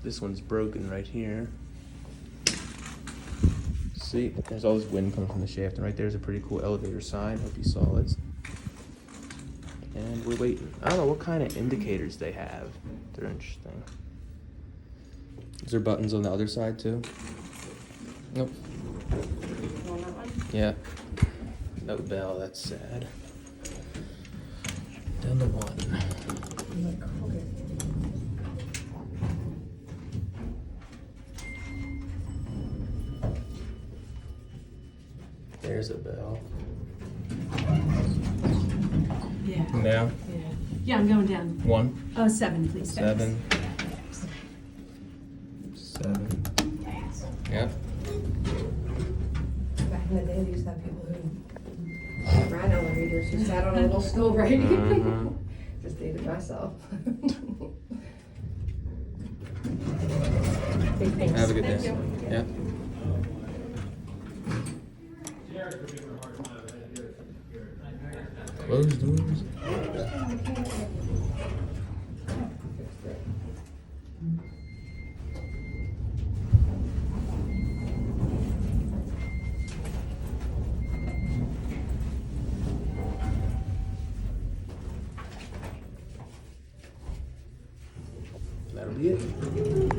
this one's broken right here. See, there's all this wind coming from the shaft, and right there's a pretty cool elevator sign. Hope you saw it. And we're waiting. I don't know what kind of indicators they have. They're interesting. Is there buttons on the other side too? Nope. On that one? Yeah. No bell, that's sad. Down to one. Okay. There's a bell. Yeah. Down. Yeah. Yeah, I'm going down. 1, 7, please. 7. 7. Yep. Back in the day, they used to have people who ran elevators, who sat on a little stool, right? Mhm. Just did it myself. Thanks. Have a good Thank day. you. Yeah. Close doors. That'll be it.